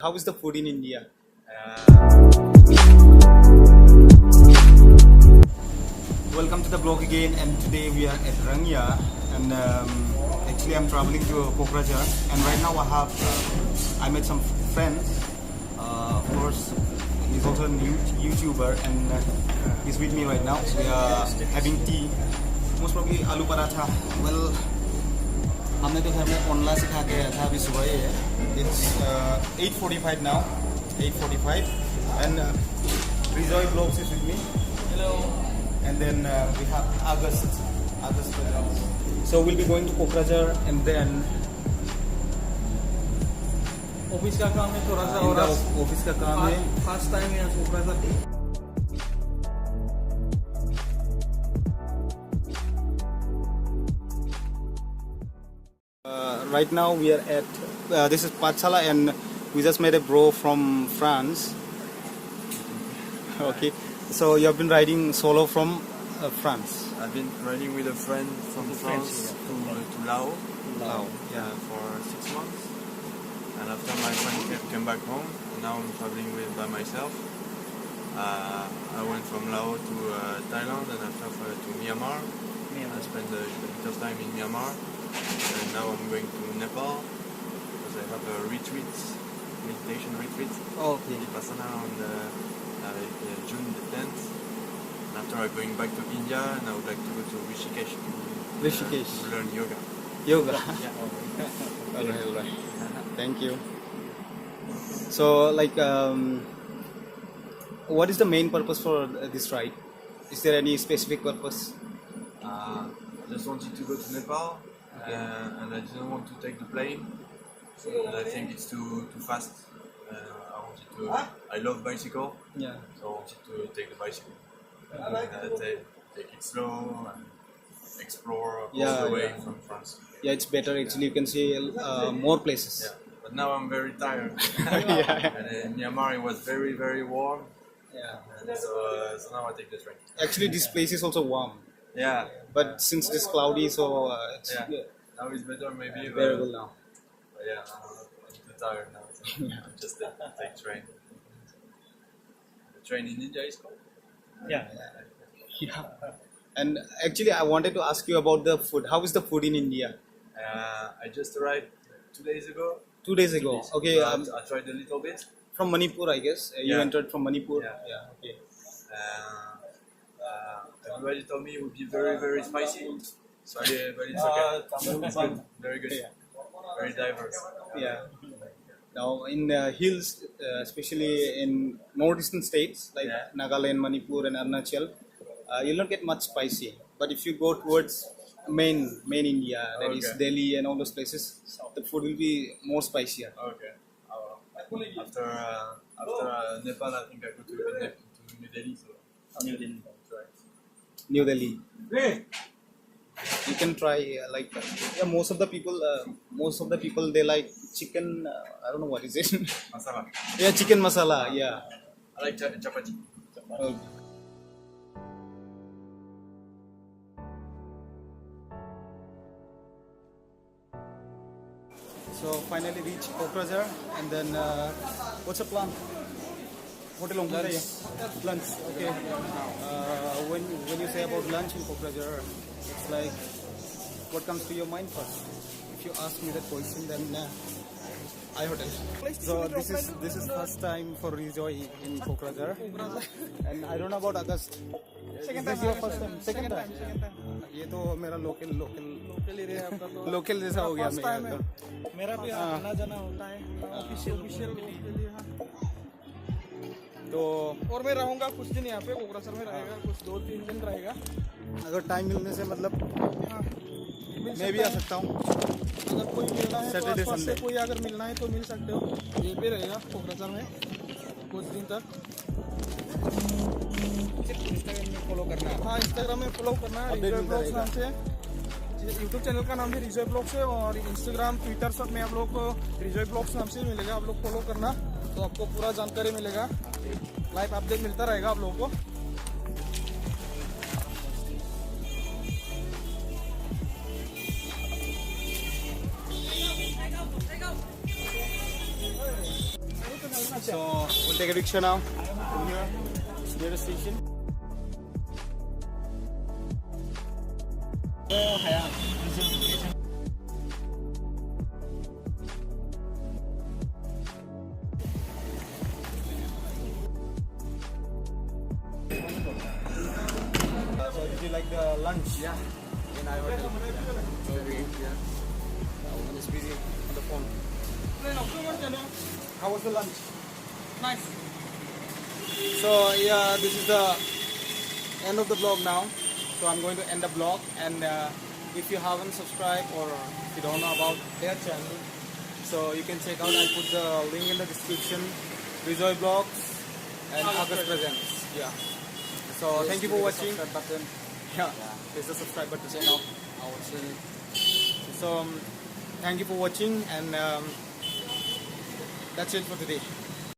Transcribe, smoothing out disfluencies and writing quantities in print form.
How is the food in India? Welcome to the blog again, and today we are at Rangya, and actually I'm traveling to Kokrajhar, and right now I met some friends. Of course, he's also a new YouTuber, and he's with me right now. So we are having tea, most probably aloo paratha. Well, हमने तो घर में ओनला से खा के आया था अभी सुबह ही है. It's 8:45 now, 8:45, and Rijoy Vlogs is with me. Hello. And then we have August. So we'll be going to Kokrajhar, and then office का काम है थोड़ा सा और ऑफिस का काम है. फर्स्ट टाइम यहाँ कोकराझार की. Right now we are at this is Pathshala, and we just met a bro from France. Okay, so you have been riding solo from France. I've been riding with a friend from France to Laos. Yeah. For 6 months. And after my friend came back home, now I'm traveling by myself. I went from Laos to Thailand, and after to Myanmar. I spent a bit of time in Myanmar, and now I'm going to Nepal because I have a meditation retreat Okay. in Vipassana on June the 10th. And after I'm going back to India, and I would like to go to Rishikesh to learn yoga. Yoga. Yeah. Alright. Thank you. So, like, what is the main purpose for this ride? Is there any specific purpose? I just wanted to go to Nepal, and I didn't want to take the plane. And I think it's too fast. I love bicycle, Yeah. so I wanted to take the bicycle. Take it slow and explore all the way from France. Yeah, it's better actually. You can see more places. Yeah, but now I'm very tired. Yeah. And in Myanmar it was very, very warm. Yeah. And so now I take the train. Actually, this place is also warm, Yeah. but since it's cloudy, so it's Yeah. Now it's better maybe. bearable now. But yeah, I'm too tired now. So I'm just take train. The train in India is cold. Yeah. And actually, I wanted to ask you about the food. How is the food in India? I just arrived 2 days ago. 2 days ago. Okay. So I tried a little bit. From Manipur, I guess. You Yeah. entered from Manipur. Yeah. Okay. Everybody told me it would be very, very spicy. But it's okay. It's good. Very good. Yeah. Very diverse. Yeah. Now in hills, especially in northeastern states like Nagaland, Manipur, and Arunachal, you'll not get much spicy. But if you go towards main India, that is Okay. Delhi and all those places, the food will be more spicier. Okay. After Nepal, I think I go to New Delhi. So New Delhi. New Delhi. You can try most of the people they like chicken. I don't know what is it. Masala. Yeah, chicken masala. Yeah. I like chapati. Okay. So finally reach Kokrajhar, and then what's the plan? Hotel lunch. Lunch. Okay. When you say about lunch in Kokrajhar, it's like what comes to your mind first? If you ask me that question, then I hotel. So this is first time for Rijoy in Kokrajhar, and I don't know about August. Second This time. your first time. Second time. ये तो मेरा local area है आपका तो. Local जैसा हो गया First time है. मेरा. मेरा भी आना जाना होता है ऑफिशियल के लिए. तो और मैं रहूंगा कुछ दिन यहाँ पे कोकराझार में रहेगा, कुछ 2-3 दिन रहेगा. अगर टाइम मिलने से मतलब मैं भी आ सकता हूँ. अगर कोई मिलना है तो Saturday, आसपास से Sunday. कोई अगर मिलना है तो मिल सकते हो. ये पे रहेगा कोकराझार में कुछ दिन तक. इंस्टाग्राम में फॉलो करना है. हाँ, इंस्टाग्राम में फॉलो करना है. रिजॉय ब्लॉग्स नाम से यूट्यूब चैनल का नाम भी रिजॉय ब्लॉग्स है, और इंस्टाग्राम ट्विटर सब में आप लोग को रिजॉय ब्लॉग्स नाम से मिलेगा. आप लोग फॉलो करना तो आपको पूरा जानकारी मिलेगा. लाइव अपडेट मिलता रहेगा आप लोगों को. So we'll take a rickshaw now from here, near the station. So did you like the lunch? Yeah. In our hotel. Yeah. One is busy on the phone. How was the lunch? Nice. So yeah, this is the end of the vlog now. So I'm going to end the vlog, and if you haven't subscribed or if you don't know about their channel, so you can check out. I put the link in the description. Rejoy Vlogs and August Presents. Yeah. So thank you for watching. Subscribe button. Yeah. There's the subscribe button. Check out our channel. So thank you for watching, and that's it for today.